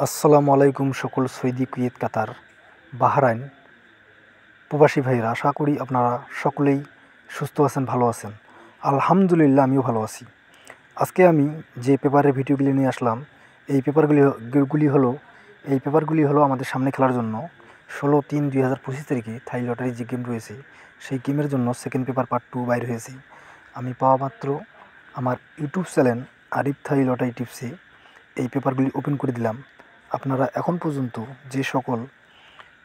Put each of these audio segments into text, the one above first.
আসসালামু আলাইকুম সকল সৌদি, কুয়েত, কাতার, বাহরাইন প্রবাসী ভাইয়েরা, আশা করি আপনারা সকলেই সুস্থ আছেন, ভালো আছেন। আলহামদুলিল্লাহ, আমিও ভালো আছি। আজকে আমি যে পেপারের ভিডিওগুলি নিয়ে আসলাম, এই পেপারগুলি হলো আমাদের সামনে খেলার জন্য 16/3/2025 তারিখে থাই লটারি যে গেম রয়েছে সেই গেমের জন্য সেকেন্ড পেপার পার্ট 2 বাইর হয়েছে। আমি পাওয়া মাত্র আমার YouTube channel Arif Thai lottery টিপসে এই পেপারগুলি ওপেন করে দিলাম। আপনারা এখন পর্যন্ত যে সকল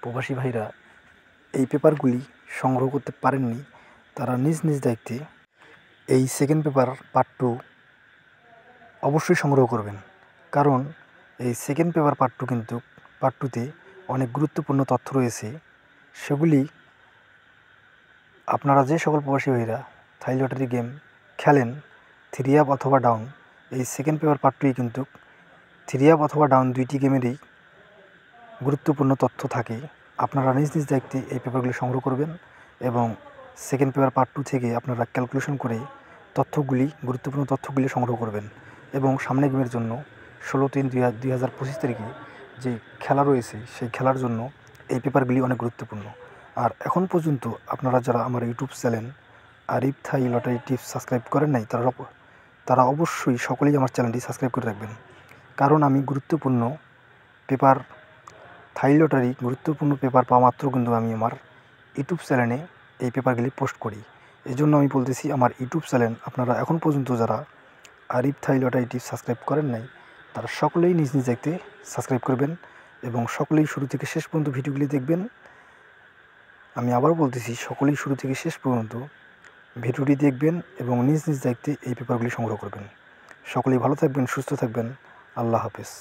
প্রবাসী ভাইরা এই পেপারগুলি সংগ্রহ করতে পারেননি, তারা নিজ নিজ দায়িত্বে এই সেকেন্ড পেপার পার্ট 2 অবশ্যই সংগ্রহ করবেন। কারণ এই সেকেন্ড পেপার পার্ট 2তে অনেক গুরুত্বপূর্ণ তথ্য রয়েছে। সেগুলি আপনারা যে সকল প্রবাসী ভাইরা থাই লটারি গেম খেলেন 3 আপ অথবা ডাউন, এই সেকেন্ড পেপার পার্ট 2 কিন্তু 3 আপ অথবা ডাউন দুইটি গেমেরই গুরুত্বপূর্ণ তথ্য থাকে। আপনারা নিজ নিজ দায়িত্বে এই পেপারগুলি সংগ্রহ করবেন এবং সেকেন্ড পেপার পার্ট 2 থেকে আপনারা ক্যালকুলেশন করে গুরুত্বপূর্ণ তথ্যগুলি সংগ্রহ করবেন। এবং সামনে গেমের জন্য 16/3/2025 তারিখে যে খেলা রয়েছে সেই খেলার জন্য এই পেপারগুলি অনেক গুরুত্বপূর্ণ। আর এখন পর্যন্ত আপনারা যারা আমার YouTube channel Arif Thai lottery tips subscribe করেন নাই, তারা অবশ্যই সকলেই আমার চ্যানেলটি সাবস্ক্রাইব করে রাখবেন। কারণ আমি থাই লটারি গুরুত্বপূর্ণ পেপার পাওয়া মাত্র কিন্তু আমি আমার ইউটিউব চ্যানেলে এই পেপারগুলি পোস্ট করি। এই জন্য আমি বলতেছি, আমার ইউটিউব চ্যানেল আপনারা এখন পর্যন্ত যারা Arif Thai lottery tips subscribe করেন নাই, তারা সকলেই নিজ নিজ দায়িত্বে সাবস্ক্রাইব করবেন এবং সকলেই শুরু থেকে শেষ পর্যন্ত ভিডিওগুলি দেখবেন। আমি আবার বলতেছি, সকলেই শুরু থেকে শেষ পর্যন্ত ভিডিওটি দেখবেন এবং নিজ নিজ দায়িত্বে এই পেপারগুলি সংগ্রহ করবেন। সকলেই ভালো থাকবেন, সুস্থ থাকবেন। আল্লাহ হাফেজ।